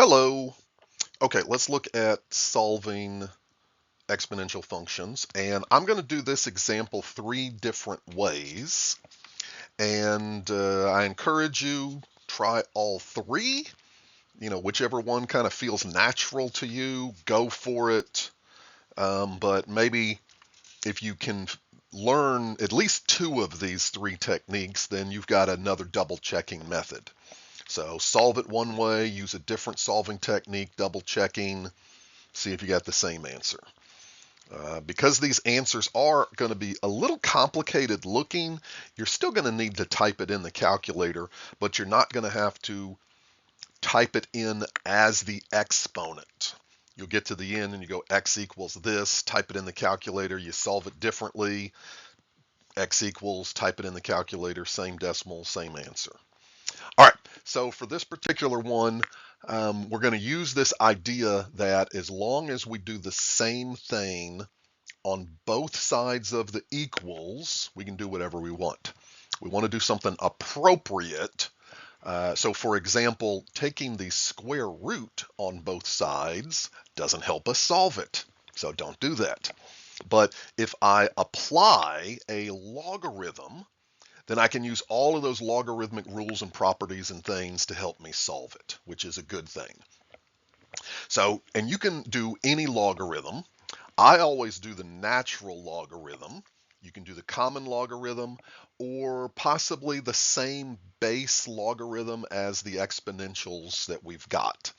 Hello. Okay, let's look at solving exponential functions. And I'm going to do this example three different ways. And I encourage you, try all three. Whichever one kind of feels natural to you, go for it. But maybe if you can learn at least two of these three techniques, then you've got another double checking method. So solve it one way, use a different solving technique, double checking, see if you got the same answer. Because these answers are going to be a little complicated looking, you're still going to need to type it in the calculator, but you're not going to have to type it in as the exponent. You'll get to the end and you go x equals this, type it in the calculator, you solve it differently, x equals, type it in the calculator, same decimal, same answer. All right, so for this particular one, we're going to use this idea that as long as we do the same thing on both sides of the equals, we can do whatever we want. We want to do something appropriate. So for example, taking the square root on both sides doesn't help us solve it. So don't do that. But if I apply a logarithm, then I can use all of those logarithmic rules and properties and things to help me solve it, which is a good thing. So, and you can do any logarithm. I always do the natural logarithm. You can do the common logarithm or possibly the same base logarithm as the exponentials that we've got.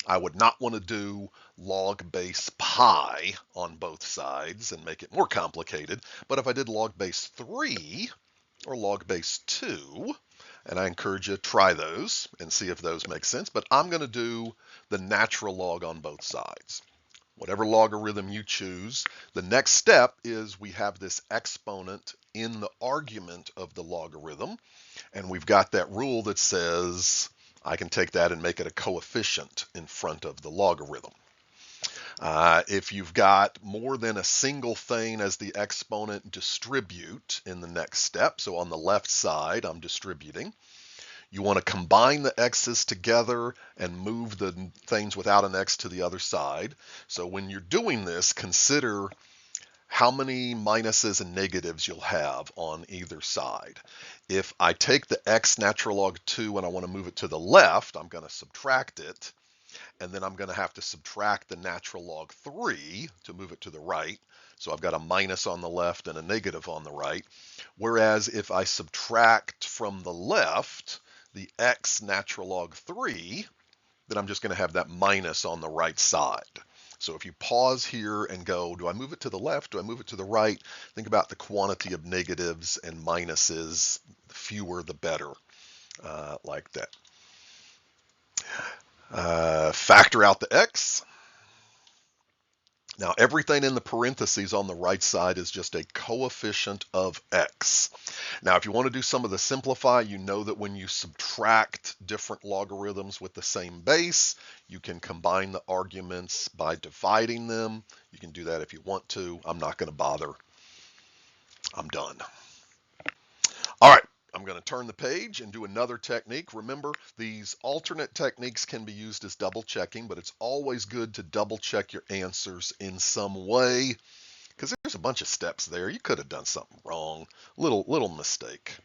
I would not want to do log base pi on both sides and make it more complicated. But if I did log base 3 or log base 2, and I encourage you to try those and see if those make sense. But I'm going to do the natural log on both sides. Whatever logarithm you choose, the next step is we have this exponent in the argument of the logarithm, and we've got that rule that says I can take that and make it a coefficient in front of the logarithm. If you've got more than a single thing as the exponent, distribute in the next step. So on the left side, I'm distributing. You want to combine the x's together and move the things without an x to the other side. So when you're doing this, consider how many minuses and negatives you'll have on either side. If I take the x natural log 2 and I want to move it to the left, I'm going to subtract it. And then I'm going to have to subtract the natural log 3 to move it to the right. So I've got a minus on the left and a negative on the right. Whereas if I subtract from the left the x natural log 3, then I'm just going to have that minus on the right side. So if you pause here and go, do I move it to the left? Do I move it to the right? Think about the quantity of negatives and minuses. The fewer, the better, like that. Factor out the x. Now everything in the parentheses on the right side is just a coefficient of x. Now if you want to do some of the simplify, you know that when you subtract different logarithms with the same base, you can combine the arguments by dividing them. You can do that if you want to. I'm not going to bother. I'm done. All right. I'm going to turn the page and do another technique. Remember, these alternate techniques can be used as double checking, but it's always good to double check your answers in some way because there's a bunch of steps there. You could have done something wrong. Little mistake.